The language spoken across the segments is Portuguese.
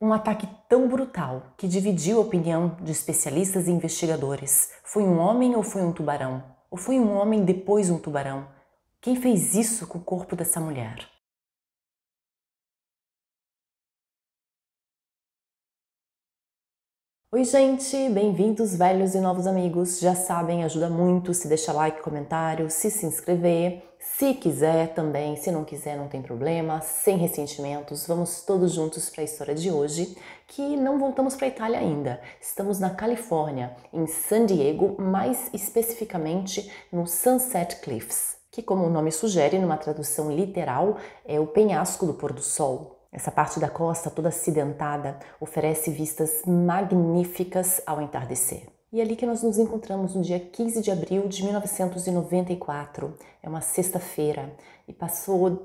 Um ataque tão brutal que dividiu a opinião de especialistas e investigadores. Foi um homem ou foi um tubarão? Ou foi um homem depois um tubarão? Quem fez isso com o corpo dessa mulher? Oi gente, bem-vindos velhos e novos amigos. Já sabem, ajuda muito se deixar like, comentário, se inscrever. Se quiser também, se não quiser não tem problema, sem ressentimentos. Vamos todos juntos para a história de hoje, que não voltamos para a Itália ainda. Estamos na Califórnia, em San Diego, mais especificamente no Sunset Cliffs, que como o nome sugere, numa tradução literal, é o penhasco do pôr do sol. Essa parte da costa toda acidentada oferece vistas magníficas ao entardecer. E é ali que nós nos encontramos no dia 15 de abril de 1994. É uma sexta-feira e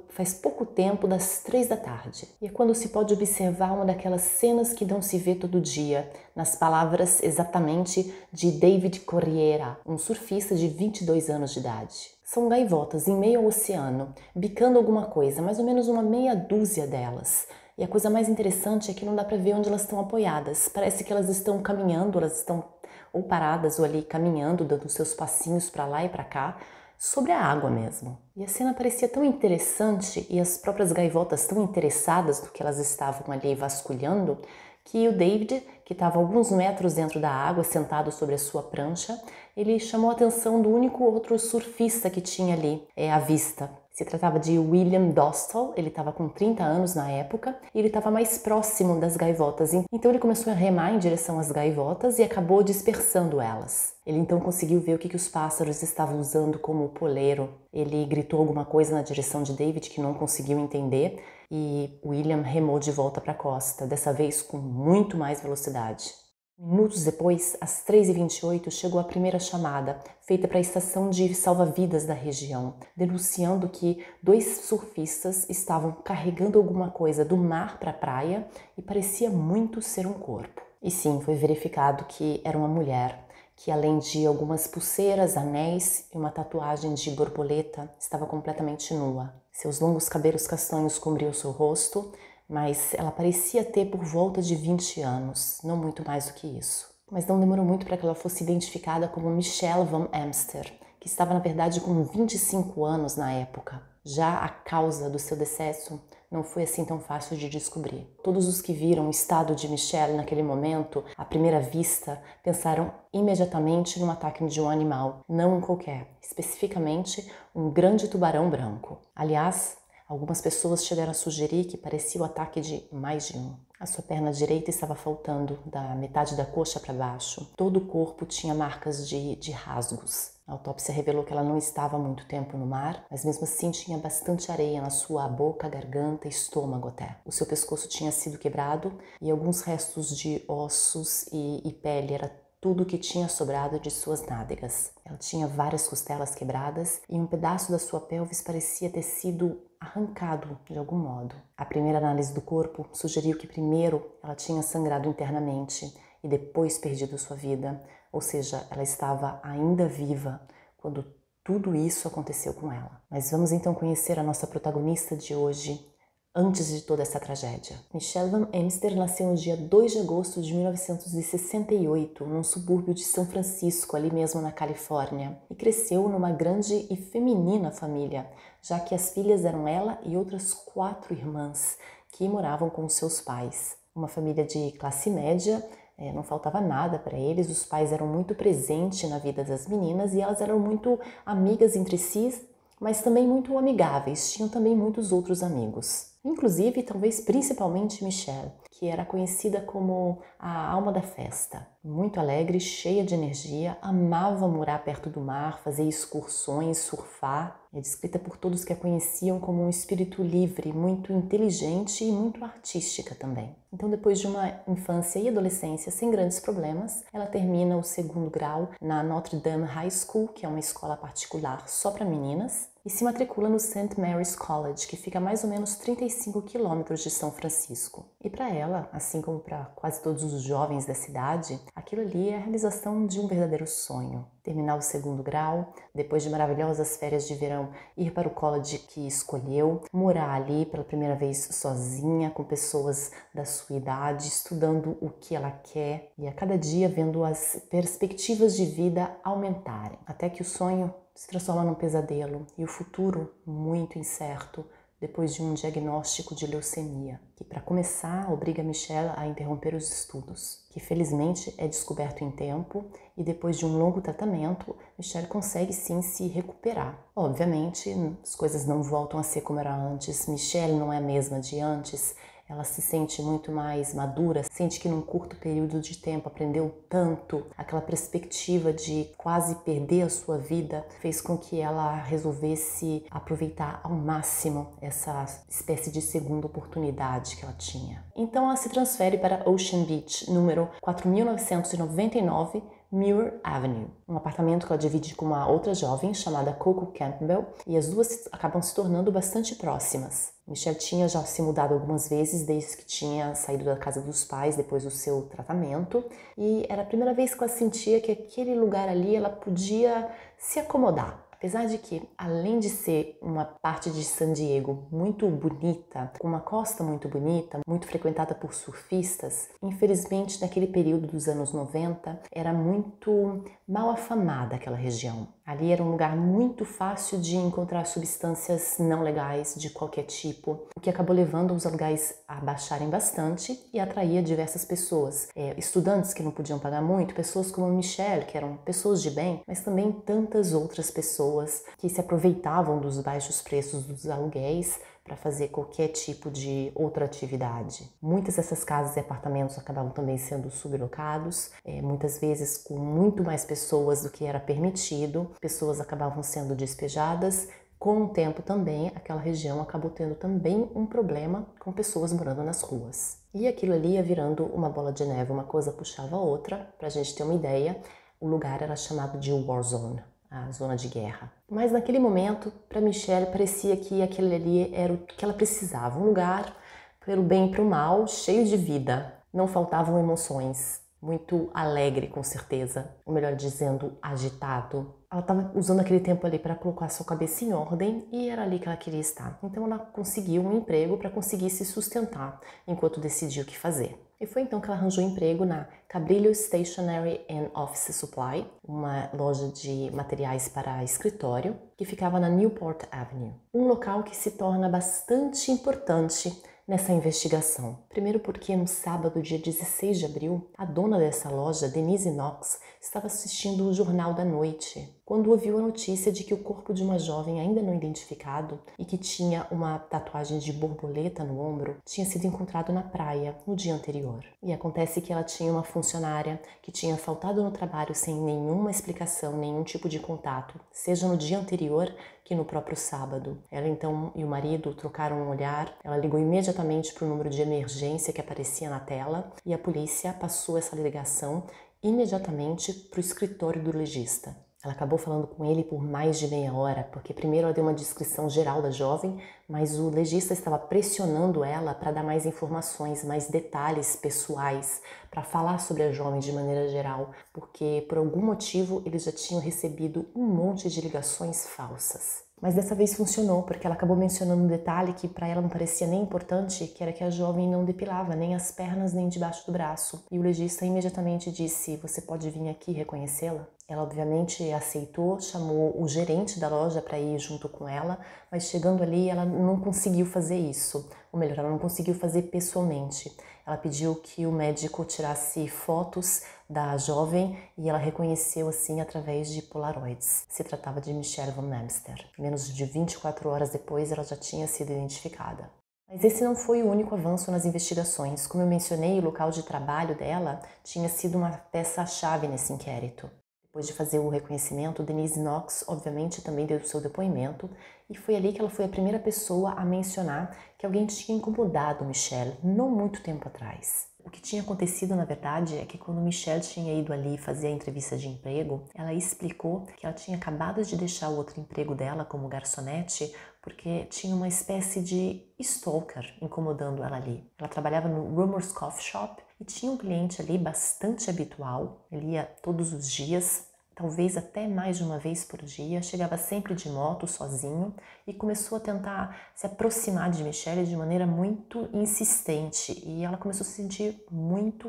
faz pouco tempo das 3 da tarde. E é quando se pode observar uma daquelas cenas que não se vê todo dia, nas palavras exatamente de David Corriera, um surfista de 22 anos de idade. São gaivotas em meio ao oceano, bicando alguma coisa, mais ou menos uma meia dúzia delas. E a coisa mais interessante é que não dá para ver onde elas estão apoiadas. Parece que elas estão caminhando, elas estão ou paradas ou ali caminhando, dando seus passinhos para lá e para cá, sobre a água mesmo. E a cena parecia tão interessante e as próprias gaivotas tão interessadas no que elas estavam ali vasculhando, que o David, que estava a alguns metros dentro da água, sentado sobre a sua prancha, ele chamou a atenção do único outro surfista que tinha ali à vista. Se tratava de William Dostal, ele estava com 30 anos na época e ele estava mais próximo das gaivotas. Então ele começou a remar em direção às gaivotas e acabou dispersando elas. Ele então conseguiu ver o que os pássaros estavam usando como poleiro. Ele gritou alguma coisa na direção de David que não conseguiu entender e William remou de volta para a costa, dessa vez com muito mais velocidade. Minutos depois, às 3h28, chegou a primeira chamada, feita para a estação de salva-vidas da região, denunciando que 2 surfistas estavam carregando alguma coisa do mar para a praia e parecia muito ser um corpo. E sim, foi verificado que era uma mulher, que além de algumas pulseiras, anéis e uma tatuagem de borboleta, estava completamente nua. Seus longos cabelos castanhos cobriam seu rosto, mas ela parecia ter por volta de 20 anos, não muito mais do que isso. Mas não demorou muito para que ela fosse identificada como Michelle Van Amster, que estava na verdade com 25 anos na época. Já a causa do seu decesso não foi assim tão fácil de descobrir. Todos os que viram o estado de Michelle naquele momento, à primeira vista, pensaram imediatamente num ataque de um animal, não um qualquer, especificamente um grande tubarão branco. Aliás, algumas pessoas chegaram a sugerir que parecia o ataque de mais de um. A sua perna direita estava faltando, da metade da coxa para baixo. Todo o corpo tinha marcas de rasgos. A autópsia revelou que ela não estava há muito tempo no mar, mas mesmo assim tinha bastante areia na sua boca, garganta e estômago até. O seu pescoço tinha sido quebrado e alguns restos de ossos e pele era tudo que tinha sobrado de suas nádegas. Ela tinha várias costelas quebradas e um pedaço da sua pelvis parecia ter sido arrancado de algum modo. A primeira análise do corpo sugeriu que primeiro ela tinha sangrado internamente e depois perdido sua vida, ou seja, ela estava ainda viva quando tudo isso aconteceu com ela. Mas vamos então conhecer a nossa protagonista de hoje, antes de toda essa tragédia. Michelle Van Amster nasceu no dia 2 de agosto de 1968, num subúrbio de São Francisco, ali mesmo na Califórnia, e cresceu numa grande e feminina família, já que as filhas eram ela e outras 4 irmãs que moravam com seus pais. Uma família de classe média, não faltava nada para eles, os pais eram muito presentes na vida das meninas e elas eram muito amigas entre si, mas também muito amigáveis, tinham também muitos outros amigos. Inclusive, talvez principalmente Michelle, que era conhecida como a alma da festa. Muito alegre, cheia de energia, amava morar perto do mar, fazer excursões, surfar. É descrita por todos que a conheciam como um espírito livre, muito inteligente e muito artística também. Então, depois de uma infância e adolescência sem grandes problemas, ela termina o 2º grau na Notre Dame High School, que é uma escola particular só para meninas, e se matricula no St. Mary's College, que fica a mais ou menos 35 quilômetros de São Francisco. E para ela, assim como para quase todos os jovens da cidade, aquilo ali é a realização de um verdadeiro sonho. Terminar o segundo grau, depois de maravilhosas férias de verão, ir para o college que escolheu, morar ali pela primeira vez sozinha, com pessoas da sua idade, estudando o que ela quer e a cada dia vendo as perspectivas de vida aumentarem, até que o sonho se transforma num pesadelo e o futuro muito incerto depois de um diagnóstico de leucemia, que para começar obriga Michelle a interromper os estudos, que felizmente é descoberto em tempo e depois de um longo tratamento, Michelle consegue sim se recuperar. Obviamente, as coisas não voltam a ser como era antes, Michelle não é a mesma de antes, ela se sente muito mais madura, sente que num curto período de tempo aprendeu tanto, aquela perspectiva de quase perder a sua vida fez com que ela resolvesse aproveitar ao máximo essa espécie de segunda oportunidade que ela tinha. Então ela se transfere para Ocean Beach, número 4999, Muir Avenue, um apartamento que ela divide com uma outra jovem chamada Coco Campbell, e as duas acabam se tornando bastante próximas. Michelle tinha já se mudado algumas vezes desde que tinha saído da casa dos pais depois do seu tratamento, e era a primeira vez que ela sentia que aquele lugar ali ela podia se acomodar. Apesar de que, além de ser uma parte de San Diego muito bonita, com uma costa muito bonita, muito frequentada por surfistas, infelizmente naquele período dos anos 90 era muito mal afamada aquela região. Ali era um lugar muito fácil de encontrar substâncias não legais de qualquer tipo, o que acabou levando os aluguéis a baixarem bastante e atraía diversas pessoas. Estudantes que não podiam pagar muito, pessoas como a Michelle, que eram pessoas de bem, mas também tantas outras pessoas que se aproveitavam dos baixos preços dos aluguéis para fazer qualquer tipo de outra atividade. Muitas dessas casas e apartamentos acabavam também sendo sublocados, muitas vezes com muito mais pessoas do que era permitido, pessoas acabavam sendo despejadas. Com o tempo também, aquela região acabou tendo também um problema com pessoas morando nas ruas. E aquilo ali ia virando uma bola de neve, uma coisa puxava a outra. Para a gente ter uma ideia, o lugar era chamado de War Zone, a zona de guerra. Mas naquele momento, para Michelle, parecia que aquele ali era o que ela precisava, um lugar pelo bem e para o mal, cheio de vida. Não faltavam emoções, muito alegre com certeza, ou melhor dizendo, agitado. Ela estava usando aquele tempo ali para colocar sua cabeça em ordem e era ali que ela queria estar. Então ela conseguiu um emprego para conseguir se sustentar enquanto decidiu o que fazer. E foi então que ela arranjou emprego na Cabrillo Stationery and Office Supply, uma loja de materiais para escritório, que ficava na Newport Avenue. Um local que se torna bastante importante nessa investigação. Primeiro porque no sábado, dia 16 de abril, a dona dessa loja, Denise Knox, estava assistindo o Jornal da Noite, quando ouviu a notícia de que o corpo de uma jovem ainda não identificado e que tinha uma tatuagem de borboleta no ombro tinha sido encontrado na praia no dia anterior. E acontece que ela tinha uma funcionária que tinha faltado no trabalho sem nenhuma explicação, nenhum tipo de contato, seja no dia anterior que no próprio sábado. Ela então e o marido trocaram um olhar, ela ligou imediatamente para o número de emergência que aparecia na tela e a polícia passou essa ligação imediatamente para o escritório do legista. Ela acabou falando com ele por mais de meia hora, porque primeiro ela deu uma descrição geral da jovem, mas o legista estava pressionando ela para dar mais informações, mais detalhes pessoais, para falar sobre a jovem de maneira geral, porque por algum motivo eles já tinham recebido um monte de ligações falsas. Mas dessa vez funcionou, porque ela acabou mencionando um detalhe que para ela não parecia nem importante, que era que a jovem não depilava nem as pernas nem debaixo do braço. E o legista imediatamente disse: "Você pode vir aqui reconhecê-la?" Ela obviamente aceitou, chamou o gerente da loja para ir junto com ela, mas chegando ali ela não conseguiu fazer isso, ou melhor, ela não conseguiu fazer pessoalmente. Ela pediu que o médico tirasse fotos da jovem e ela reconheceu assim através de polaroids. Se tratava de Michelle Van Amster. Menos de 24 horas depois ela já tinha sido identificada. Mas esse não foi o único avanço nas investigações. Como eu mencionei, o local de trabalho dela tinha sido uma peça-chave nesse inquérito. Depois de fazer o reconhecimento, Denise Knox, obviamente, também deu o seu depoimento e foi ali que ela foi a primeira pessoa a mencionar que alguém tinha incomodado Michelle não muito tempo atrás. O que tinha acontecido, na verdade, é que quando Michelle tinha ido ali fazer a entrevista de emprego, ela explicou que ela tinha acabado de deixar o outro emprego dela como garçonete porque tinha uma espécie de stalker incomodando ela ali. Ela trabalhava no Rumors Coffee Shop e tinha um cliente ali bastante habitual, ele ia todos os dias, talvez até mais de uma vez por dia, chegava sempre de moto, sozinho, e começou a tentar se aproximar de Michelle de maneira muito insistente, e ela começou a se sentir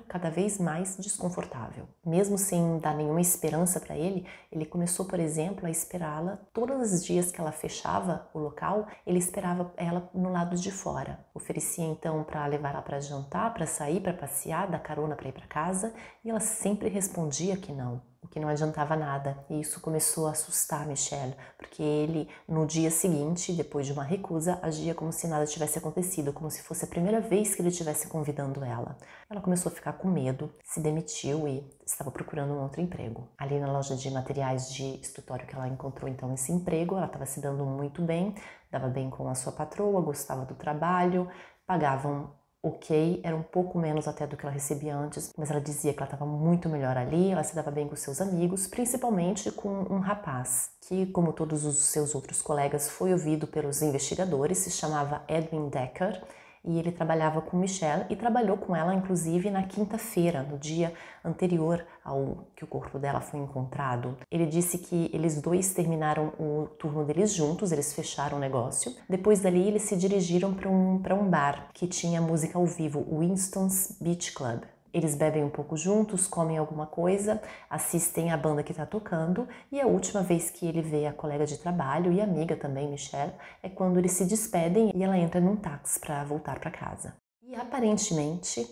cada vez mais desconfortável. Mesmo sem dar nenhuma esperança para ele começou, por exemplo, a esperá-la todos os dias que ela fechava o local, ele esperava ela no lado de fora. Oferecia então para levar ela para jantar, para sair, para passear, dar carona para ir para casa, e ela sempre respondia que não. O que não adiantava nada, e isso começou a assustar Michelle, porque ele, no dia seguinte, depois de uma recusa, agia como se nada tivesse acontecido, como se fosse a primeira vez que ele estivesse convidando ela. Ela começou a ficar com medo, se demitiu e estava procurando um outro emprego. Ali na loja de materiais de escritório que ela encontrou então esse emprego, ela estava se dando muito bem, dava bem com a sua patroa, gostava do trabalho, pagavam ok, era um pouco menos até do que ela recebia antes, mas ela dizia que ela estava muito melhor ali, ela se dava bem com seus amigos, principalmente com um rapaz que, como todos os seus outros colegas, foi ouvido pelos investigadores, se chamava Edwin Decker, e ele trabalhava com Michelle e trabalhou com ela, inclusive, na quinta-feira, no dia anterior ao que o corpo dela foi encontrado. Ele disse que eles dois terminaram o turno deles juntos, eles fecharam o negócio. Depois dali, eles se dirigiram para um bar que tinha música ao vivo, o Winston's Beach Club. Eles bebem um pouco juntos, comem alguma coisa, assistem a banda que está tocando e a última vez que ele vê a colega de trabalho e amiga também, Michelle, é quando eles se despedem e ela entra num táxi para voltar para casa. E aparentemente,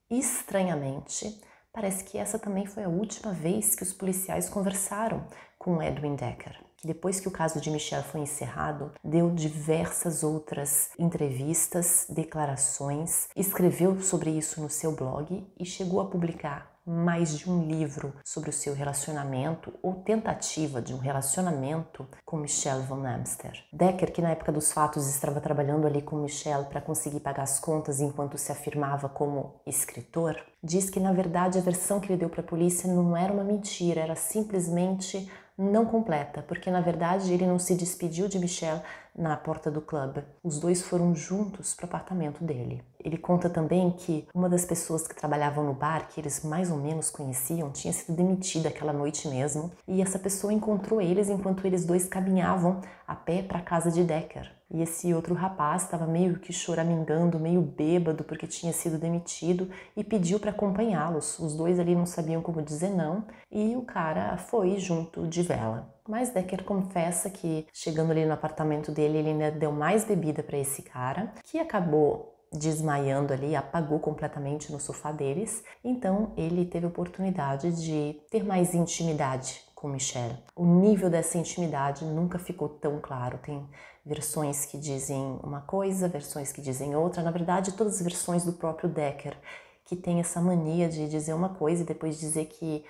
estranhamente, parece que essa também foi a última vez que os policiais conversaram com Edwin Decker, que depois que o caso de Michelle foi encerrado, deu diversas outras entrevistas, declarações, escreveu sobre isso no seu blog e chegou a publicar mais de um livro sobre o seu relacionamento ou tentativa de um relacionamento com Michelle Van Amster. Decker, que na época dos fatos estava trabalhando ali com Michelle para conseguir pagar as contas enquanto se afirmava como escritor, diz que na verdade a versão que ele deu para a polícia não era uma mentira, era simplesmente não completa, porque na verdade ele não se despediu de Michelle na porta do clube. Os dois foram juntos para o apartamento dele. Ele conta também que uma das pessoas que trabalhavam no bar, que eles mais ou menos conheciam, tinha sido demitida aquela noite mesmo, e essa pessoa encontrou eles enquanto eles dois caminhavam a pé para a casa de Decker. E esse outro rapaz estava meio que choramingando, meio bêbado porque tinha sido demitido e pediu para acompanhá-los. Os dois ali não sabiam como dizer não e o cara foi junto de vela. Mas Decker confessa que chegando ali no apartamento dele, ele ainda deu mais bebida para esse cara, que acabou desmaiando ali, apagou completamente no sofá deles. Então ele teve a oportunidade de ter mais intimidade com Michelle. O nível dessa intimidade nunca ficou tão claro. Tem versões que dizem uma coisa, versões que dizem outra. Na verdade, todas as versões do próprio Decker, que tem essa mania de dizer uma coisa e depois dizer que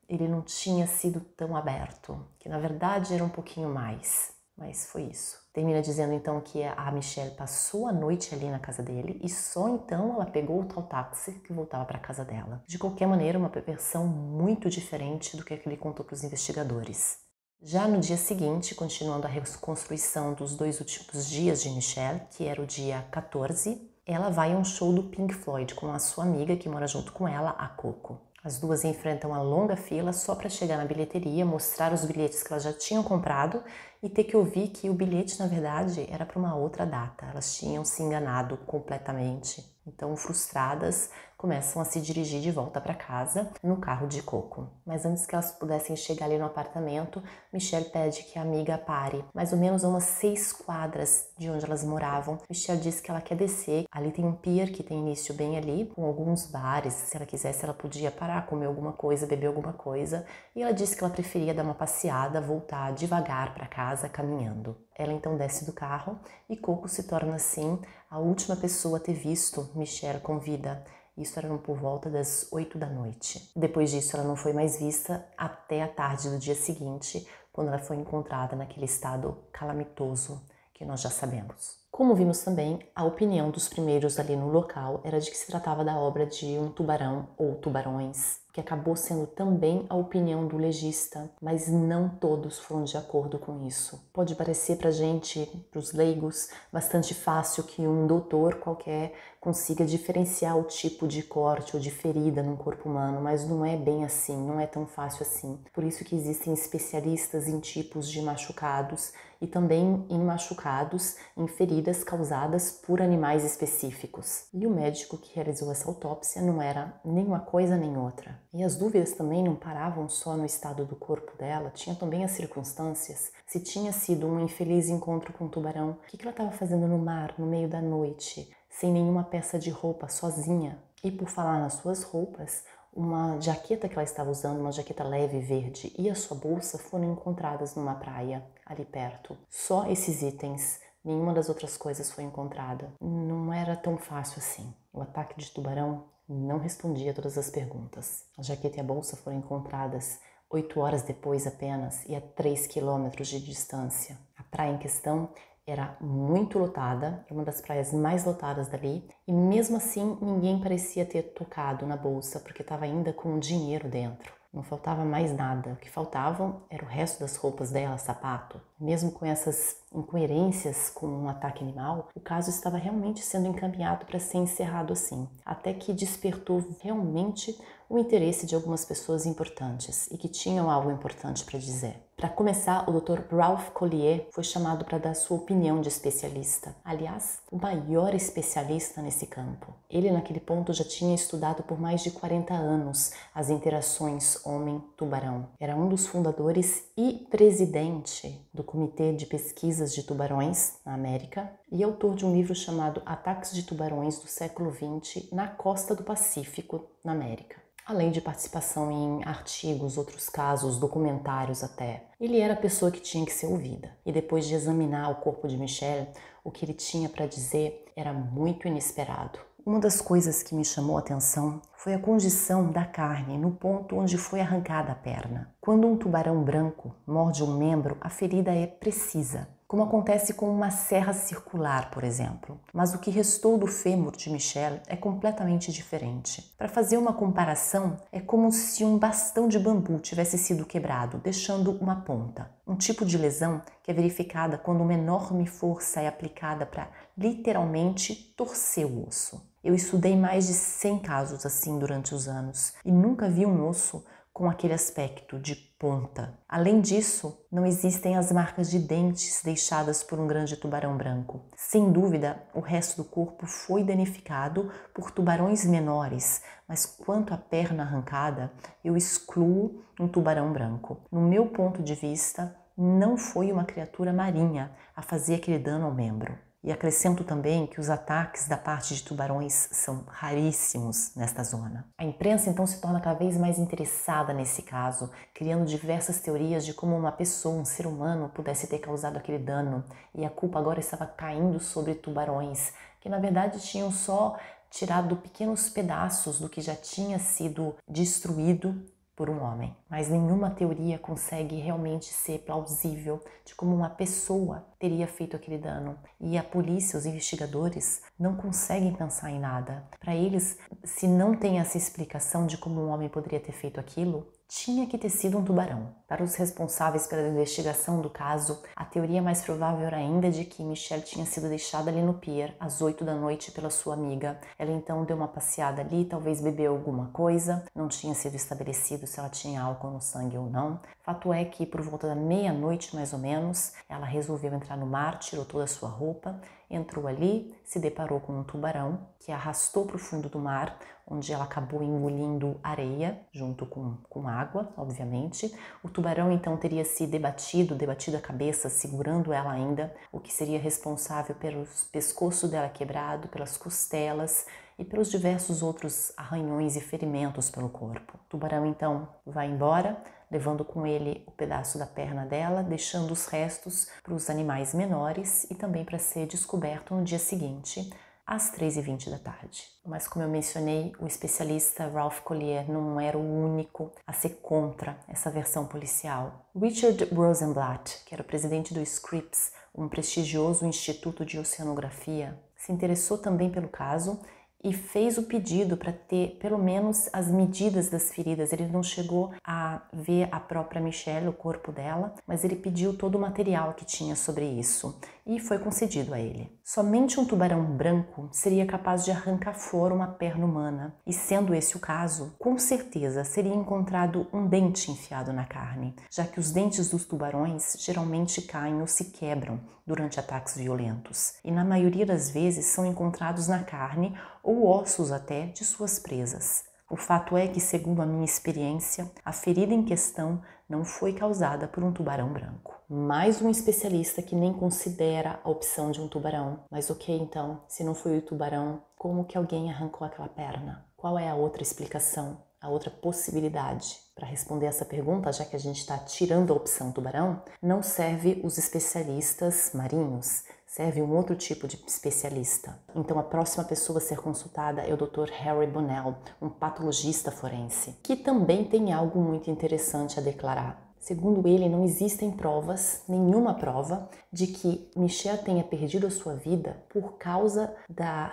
ele não tinha sido tão aberto, que na verdade era um pouquinho mais. Mas foi isso. Termina dizendo então que a Michelle passou a noite ali na casa dele e só então ela pegou o tal táxi que voltava para a casa dela. De qualquer maneira, uma versão muito diferente do que ele contou para os investigadores. Já no dia seguinte, continuando a reconstrução dos dois últimos dias de Michelle, que era o dia 14, ela vai a um show do Pink Floyd com a sua amiga que mora junto com ela, a Coco. As duas enfrentam uma longa fila só para chegar na bilheteria, mostrar os bilhetes que elas já tinham comprado e ter que ouvir que o bilhete, na verdade, era para uma outra data. Elas tinham se enganado completamente. Então, frustradas, começam a se dirigir de volta para casa no carro de Coco. Mas antes que elas pudessem chegar ali no apartamento, Michelle pede que a amiga pare, mais ou menos a umas 6 quadras de onde elas moravam. Michelle diz que ela quer descer. Ali tem um pier que tem início bem ali, com alguns bares. Se ela quisesse, ela podia parar, comer alguma coisa, beber alguma coisa. E ela disse que ela preferia dar uma passeada, voltar devagar para casa, caminhando. Ela então desce do carro e Coco se torna assim a última pessoa a ter visto Michelle com vida. Isso era por volta das 8 da noite. Depois disso, ela não foi mais vista até a tarde do dia seguinte, quando ela foi encontrada naquele estado calamitoso que nós já sabemos. Como vimos também, a opinião dos primeiros ali no local era de que se tratava da obra de um tubarão ou tubarões, que acabou sendo também a opinião do legista, mas não todos foram de acordo com isso. Pode parecer pra gente, pros leigos, bastante fácil que um doutor qualquer consiga diferenciar o tipo de corte ou de ferida num corpo humano, mas não é bem assim, não é tão fácil assim. Por isso que existem especialistas em tipos de machucados e também em machucados, em feridas causadas por animais específicos. E o médico que realizou essa autópsia não era nem uma coisa nem outra. E as dúvidas também não paravam só no estado do corpo dela, tinha também as circunstâncias. Se tinha sido um infeliz encontro com um tubarão, o que ela estava fazendo no mar, no meio da noite, sem nenhuma peça de roupa, sozinha? E por falar nas suas roupas, uma jaqueta que ela estava usando, uma jaqueta leve verde, e a sua bolsa foram encontradas numa praia ali perto. Só esses itens, nenhuma das outras coisas foi encontrada. Não era tão fácil assim. O ataque de tubarão não respondia a todas as perguntas. A jaqueta e a bolsa foram encontradas 8 horas depois apenas e a 3 quilômetros de distância. A praia em questão era muito lotada, é uma das praias mais lotadas dali, e mesmo assim ninguém parecia ter tocado na bolsa, porque estava ainda com dinheiro dentro. Não faltava mais nada, o que faltavam era o resto das roupas dela, sapato. Mesmo com essas incoerências com um ataque animal, o caso estava realmente sendo encaminhado para ser encerrado assim, até que despertou realmente o interesse de algumas pessoas importantes e que tinham algo importante para dizer. Para começar, o Dr. Ralph Collier foi chamado para dar sua opinião de especialista. Aliás, o maior especialista nesse campo. Ele, naquele ponto, já tinha estudado por mais de 40 anos as interações homem-tubarão. Era um dos fundadores e presidente do Comitê de Pesquisas de Tubarões na América e autor de um livro chamado Ataques de Tubarões do século XX na costa do Pacífico, na América. Além de participação em artigos, outros casos, documentários até. Ele era a pessoa que tinha que ser ouvida. E depois de examinar o corpo de Michelle, o que ele tinha para dizer era muito inesperado. Uma das coisas que me chamou a atenção foi a condição da carne no ponto onde foi arrancada a perna. Quando um tubarão branco morde um membro, a ferida é precisa, como acontece com uma serra circular, por exemplo. Mas o que restou do fêmur de Michelle é completamente diferente. Para fazer uma comparação, é como se um bastão de bambu tivesse sido quebrado, deixando uma ponta. Um tipo de lesão que é verificada quando uma enorme força é aplicada para literalmente torcer o osso. Eu estudei mais de 100 casos assim durante os anos e nunca vi um osso com aquele aspecto de ponta. Além disso, não existem as marcas de dentes deixadas por um grande tubarão branco. Sem dúvida, o resto do corpo foi danificado por tubarões menores, mas quanto à perna arrancada, eu excluo um tubarão branco. No meu ponto de vista, não foi uma criatura marinha a fazer aquele dano ao membro. E acrescento também que os ataques da parte de tubarões são raríssimos nesta zona. A imprensa então se torna cada vez mais interessada nesse caso, criando diversas teorias de como uma pessoa, um ser humano, pudesse ter causado aquele dano e a culpa agora estava caindo sobre tubarões, que na verdade tinham só tirado pequenos pedaços do que já tinha sido destruído por um homem. Mas nenhuma teoria consegue realmente ser plausível de como uma pessoa teria feito aquele dano. E a polícia, os investigadores, não conseguem pensar em nada. Para eles, se não tem essa explicação de como um homem poderia ter feito aquilo, tinha que ter sido um tubarão. Para os responsáveis pela investigação do caso, a teoria mais provável era ainda de que Michelle tinha sido deixada ali no pier às 8 da noite pela sua amiga. Ela então deu uma passeada ali, talvez bebeu alguma coisa, não tinha sido estabelecido se ela tinha álcool no sangue ou não. Fato é que por volta da meia-noite mais ou menos, ela resolveu entrar no mar, tirou toda a sua roupa, entrou ali, se deparou com um tubarão que a arrastou para o fundo do mar, onde ela acabou engolindo areia, junto com água, obviamente. O tubarão então teria se debatido a cabeça, segurando ela ainda, o que seria responsável pelo pescoço dela quebrado, pelas costelas e pelos diversos outros arranhões e ferimentos pelo corpo. O tubarão então vai embora, levando com ele o pedaço da perna dela, deixando os restos para os animais menores e também para ser descoberto no dia seguinte, às 3h20 da tarde. Mas como eu mencionei, o especialista Ralph Collier não era o único a ser contra essa versão policial. Richard Rosenblatt, que era o presidente do Scripps, um prestigioso instituto de oceanografia, se interessou também pelo caso e fez o pedido para ter pelo menos as medidas das feridas. Ele não chegou a ver a própria Michelle, o corpo dela, mas ele pediu todo o material que tinha sobre isso e foi concedido a ele. Somente um tubarão branco seria capaz de arrancar fora uma perna humana e, sendo esse o caso, com certeza seria encontrado um dente enfiado na carne, já que os dentes dos tubarões geralmente caem ou se quebram durante ataques violentos e na maioria das vezes são encontrados na carne ou ossos até de suas presas. O fato é que, segundo a minha experiência, a ferida em questão não foi causada por um tubarão branco. Mais um especialista que nem considera a opção de um tubarão. Mas ok, então, se não foi o tubarão, como que alguém arrancou aquela perna? Qual é a outra explicação, a outra possibilidade? Para responder essa pergunta, já que a gente está tirando a opção tubarão, não serve os especialistas marinhos, serve um outro tipo de especialista. Então a próxima pessoa a ser consultada é o Dr. Harry Bonnell, um patologista forense, que também tem algo muito interessante a declarar. Segundo ele, não existem provas, nenhuma prova, de que Michelle tenha perdido a sua vida por causa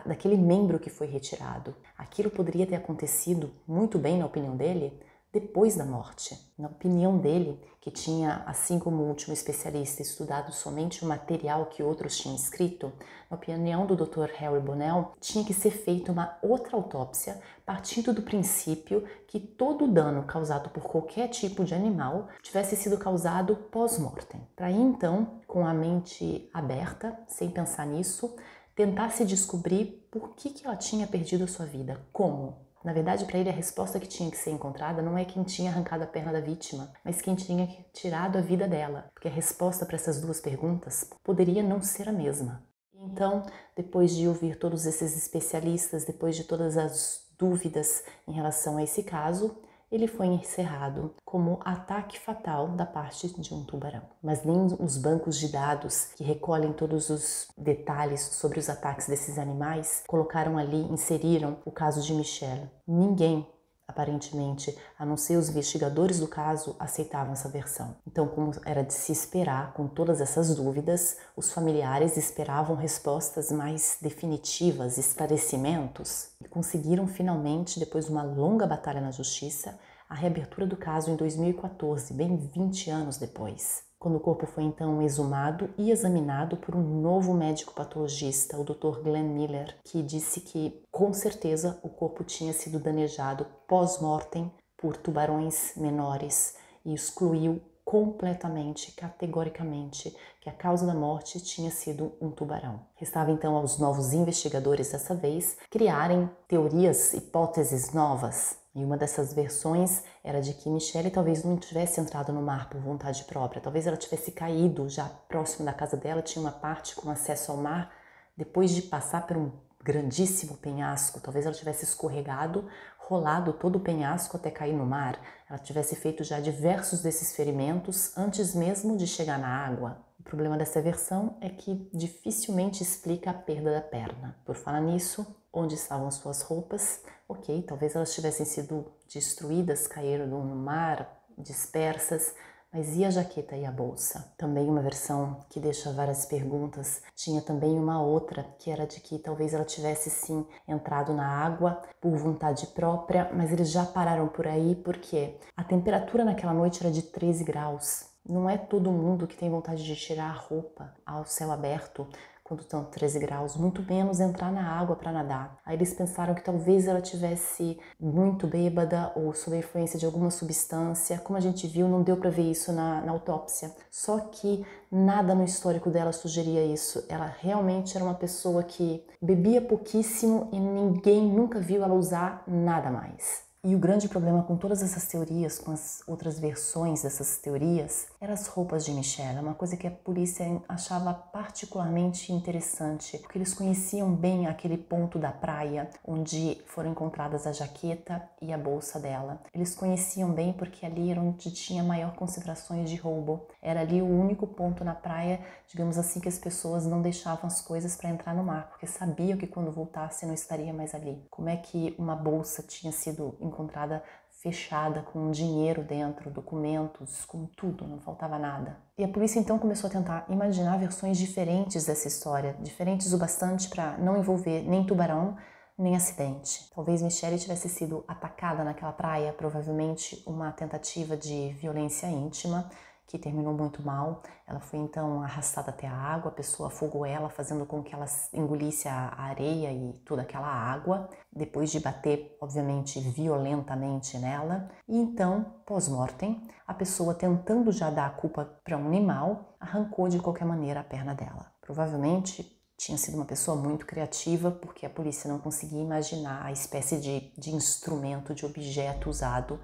daquele membro que foi retirado. Aquilo poderia ter acontecido, muito bem na opinião dele, depois da morte. Na opinião dele, que tinha, assim como o último especialista, estudado somente o material que outros tinham escrito, na opinião do Dr. Harry Bonnell, tinha que ser feita uma outra autópsia, partindo do princípio que todo o dano causado por qualquer tipo de animal tivesse sido causado pós-mortem. Para aí, então, com a mente aberta, sem pensar nisso, tentar se descobrir por que ela tinha perdido a sua vida, como. Na verdade, para ele, a resposta que tinha que ser encontrada não é quem tinha arrancado a perna da vítima, mas quem tinha tirado a vida dela, porque a resposta para essas duas perguntas poderia não ser a mesma. Então, depois de ouvir todos esses especialistas, depois de todas as dúvidas em relação a esse caso, ele foi encerrado como ataque fatal da parte de um tubarão. Mas nem os bancos de dados que recolhem todos os detalhes sobre os ataques desses animais colocaram ali, inseriram o caso de Michelle. Ninguém, aparentemente, a não ser os investigadores do caso, aceitavam essa versão. Então, como era de se esperar, com todas essas dúvidas, os familiares esperavam respostas mais definitivas, esclarecimentos, e conseguiram finalmente, depois de uma longa batalha na justiça, a reabertura do caso em 2014, bem 20 anos depois, quando o corpo foi então exumado e examinado por um novo médico patologista, o Dr. Glenn Miller, que disse que, com certeza, o corpo tinha sido danejado pós-mortem por tubarões menores e excluiu completamente, categoricamente, que a causa da morte tinha sido um tubarão. Restava então aos novos investigadores dessa vez criarem teorias, hipóteses novas. E uma dessas versões era de que Michelle talvez não tivesse entrado no mar por vontade própria, talvez ela tivesse caído já próximo da casa dela, tinha uma parte com acesso ao mar, depois de passar por um grandíssimo penhasco, talvez ela tivesse escorregado, rolado todo o penhasco até cair no mar, ela tivesse feito já diversos desses ferimentos antes mesmo de chegar na água. O problema dessa versão é que dificilmente explica a perda da perna. Por falar nisso, onde estavam suas roupas? Ok, talvez elas tivessem sido destruídas, caíram no mar, dispersas, mas e a jaqueta e a bolsa? Também uma versão que deixa várias perguntas. Tinha também uma outra, que era de que talvez ela tivesse sim entrado na água por vontade própria, mas eles já pararam por aí porque a temperatura naquela noite era de 13 graus. Não é todo mundo que tem vontade de tirar a roupa ao céu aberto quando estão 13 graus, muito menos entrar na água para nadar. Aí eles pensaram que talvez ela tivesse muito bêbada ou sob a influência de alguma substância. Como a gente viu, não deu para ver isso na autópsia. Só que nada no histórico dela sugeria isso. Ela realmente era uma pessoa que bebia pouquíssimo e ninguém nunca viu ela usar nada mais. E o grande problema com todas essas teorias, com as outras versões dessas teorias, eram as roupas de Michelle. É uma coisa que a polícia achava particularmente interessante, porque eles conheciam bem aquele ponto da praia onde foram encontradas a jaqueta e a bolsa dela. Eles conheciam bem porque ali era onde tinha maior concentrações de roubo. Era ali o único ponto na praia, digamos assim, que as pessoas não deixavam as coisas para entrar no mar, porque sabiam que quando voltasse não estaria mais ali. Como é que uma bolsa tinha sido encontrada fechada, com dinheiro dentro, documentos, com tudo, não faltava nada. E a polícia então começou a tentar imaginar versões diferentes dessa história, diferentes o bastante para não envolver nem tubarão, nem acidente. Talvez Michelle tivesse sido atacada naquela praia, provavelmente uma tentativa de violência íntima, que terminou muito mal. Ela foi então arrastada até a água, a pessoa afogou ela, fazendo com que ela engolisse a areia e toda aquela água, depois de bater, obviamente, violentamente nela. E então, pós-mortem, a pessoa, tentando já dar a culpa para um animal, arrancou de qualquer maneira a perna dela. Provavelmente tinha sido uma pessoa muito criativa, porque a polícia não conseguia imaginar a espécie de instrumento, de objeto usado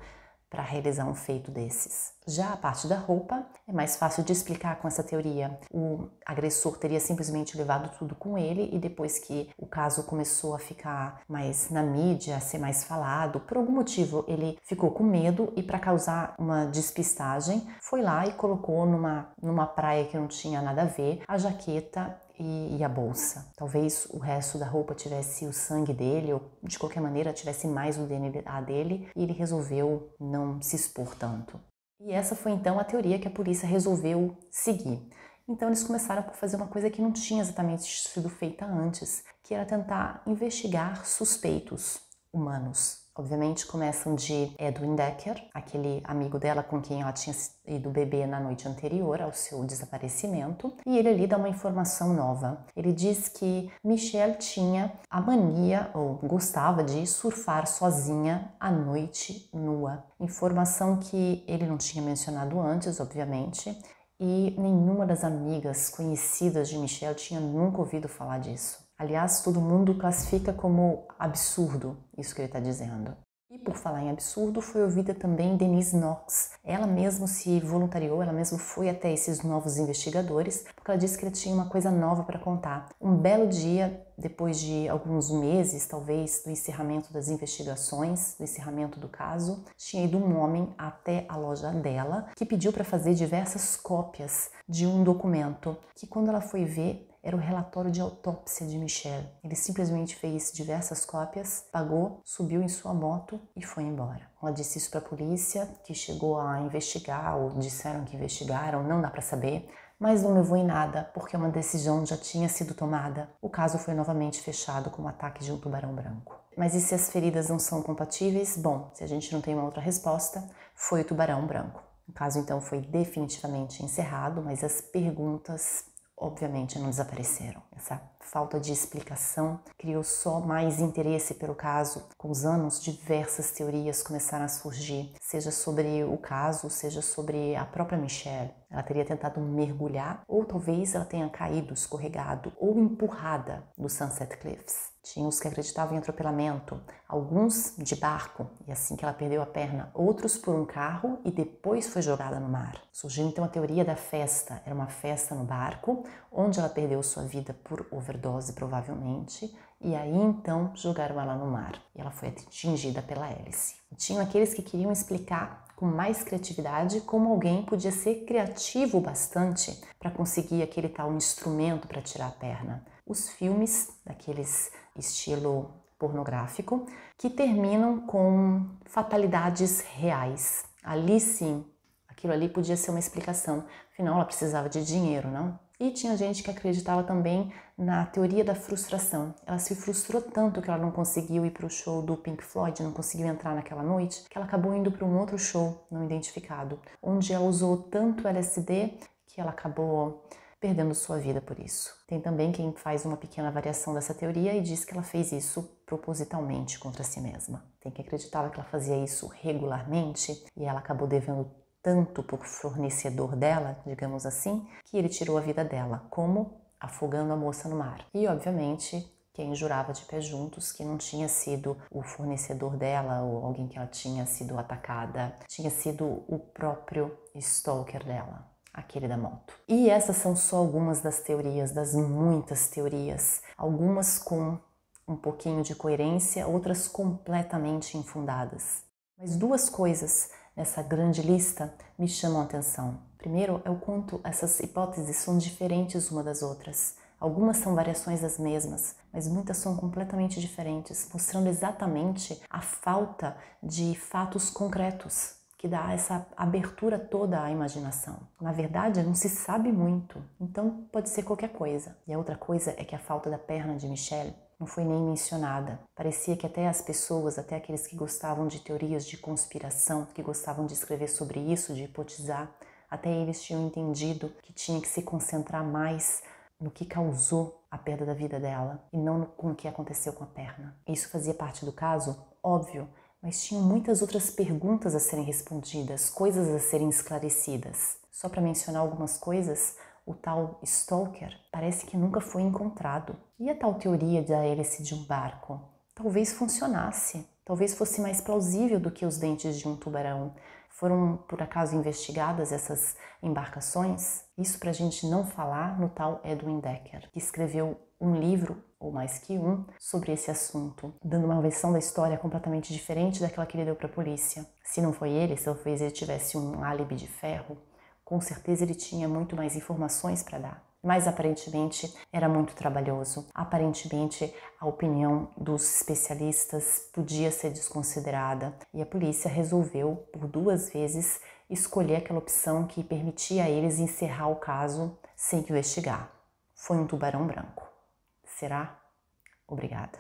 para realizar um feito desses. Já a parte da roupa é mais fácil de explicar com essa teoria. O agressor teria simplesmente levado tudo com ele e depois que o caso começou a ficar mais na mídia, a ser mais falado, por algum motivo ele ficou com medo e, para causar uma despistagem, foi lá e colocou numa praia que não tinha nada a ver a jaqueta e a bolsa. Talvez o resto da roupa tivesse o sangue dele, ou de qualquer maneira tivesse mais o DNA dele, e ele resolveu não se expor tanto. E essa foi então a teoria que a polícia resolveu seguir. Então eles começaram por fazer uma coisa que não tinha exatamente sido feita antes, que era tentar investigar suspeitos humanos. Obviamente começam de Edwin Decker, aquele amigo dela com quem ela tinha ido beber na noite anterior ao seu desaparecimento, e ele ali dá uma informação nova. Ele diz que Michelle tinha a mania, ou gostava de surfar sozinha à noite nua. Informação que ele não tinha mencionado antes, obviamente, e nenhuma das amigas conhecidas de Michelle tinha nunca ouvido falar disso. Aliás, todo mundo classifica como absurdo isso que ele está dizendo. E por falar em absurdo, foi ouvida também Denise Knox. Ela mesma se voluntariou, ela mesma foi até esses novos investigadores, porque ela disse que ela tinha uma coisa nova para contar. Um belo dia, depois de alguns meses, talvez, do encerramento das investigações, do encerramento do caso, tinha ido um homem até a loja dela, que pediu para fazer diversas cópias de um documento, que quando ela foi ver, era o relatório de autópsia de Michelle. Ele simplesmente fez diversas cópias, pagou, subiu em sua moto e foi embora. Ela disse isso para a polícia, que chegou a investigar, ou disseram que investigaram, não dá para saber, mas não levou em nada, porque uma decisão já tinha sido tomada. O caso foi novamente fechado como ataque de um tubarão branco. Mas e se as feridas não são compatíveis? Bom, se a gente não tem uma outra resposta, foi o tubarão branco. O caso então foi definitivamente encerrado, mas as perguntas obviamente não desapareceram. Essa falta de explicação criou só mais interesse pelo caso. Com os anos, diversas teorias começaram a surgir, seja sobre o caso, seja sobre a própria Michelle. Ela teria tentado mergulhar, ou talvez ela tenha caído, escorregado, ou empurrada do Sunset Cliffs. Tinha os que acreditavam em atropelamento, alguns de barco, e assim que ela perdeu a perna, outros por um carro e depois foi jogada no mar. Surgiu então a teoria da festa. Era uma festa no barco, onde ela perdeu sua vida por overdose, provavelmente, e aí então jogaram ela no mar. E ela foi atingida pela hélice. E tinham aqueles que queriam explicar com mais criatividade como alguém podia ser criativo bastante para conseguir aquele tal instrumento para tirar a perna. Os filmes, daqueles estilo pornográfico, que terminam com fatalidades reais. Ali sim, aquilo ali podia ser uma explicação. Afinal, ela precisava de dinheiro, não? E tinha gente que acreditava também na teoria da frustração. Ela se frustrou tanto que ela não conseguiu ir para o show do Pink Floyd, não conseguiu entrar naquela noite, que ela acabou indo para um outro show não identificado, onde ela usou tanto LSD que ela acabou perdendo sua vida por isso. Tem também quem faz uma pequena variação dessa teoria e diz que ela fez isso propositalmente contra si mesma. Tem quem acreditava que ela fazia isso regularmente e ela acabou devendo tanto por fornecedor dela, digamos assim, que ele tirou a vida dela, como afogando a moça no mar. E, obviamente, quem jurava de pé juntos que não tinha sido o fornecedor dela ou alguém que ela tinha sido atacada, tinha sido o próprio stalker dela, aquele da moto. E essas são só algumas das teorias, das muitas teorias, algumas com um pouquinho de coerência, outras completamente infundadas. Mas duas coisas nessa grande lista me chamam a atenção. Primeiro é o quanto essas hipóteses são diferentes uma das outras. Algumas são variações das mesmas, mas muitas são completamente diferentes, mostrando exatamente a falta de fatos concretos, que dá essa abertura toda à imaginação. Na verdade, não se sabe muito, então pode ser qualquer coisa. E a outra coisa é que a falta da perna de Michelle não foi nem mencionada. Parecia que até as pessoas, até aqueles que gostavam de teorias de conspiração, que gostavam de escrever sobre isso, de hipotizar, até eles tinham entendido que tinha que se concentrar mais no que causou a perda da vida dela e não com o que aconteceu com a perna. Isso fazia parte do caso? Óbvio, mas tinham muitas outras perguntas a serem respondidas, coisas a serem esclarecidas. Só para mencionar algumas coisas, o tal stalker parece que nunca foi encontrado. E a tal teoria da hélice de um barco? Talvez funcionasse, talvez fosse mais plausível do que os dentes de um tubarão. Foram, por acaso, investigadas essas embarcações? Isso para a gente não falar no tal Edwin Decker, que escreveu um livro, ou mais que um, sobre esse assunto, dando uma versão da história completamente diferente daquela que ele deu para a polícia. Se não foi ele, se talvez ele tivesse um álibi de ferro, com certeza ele tinha muito mais informações para dar. Mas aparentemente era muito trabalhoso. Aparentemente a opinião dos especialistas podia ser desconsiderada e a polícia resolveu por 2 vezes escolher aquela opção que permitia a eles encerrar o caso sem investigar. Foi um tubarão branco. Será? Obrigada.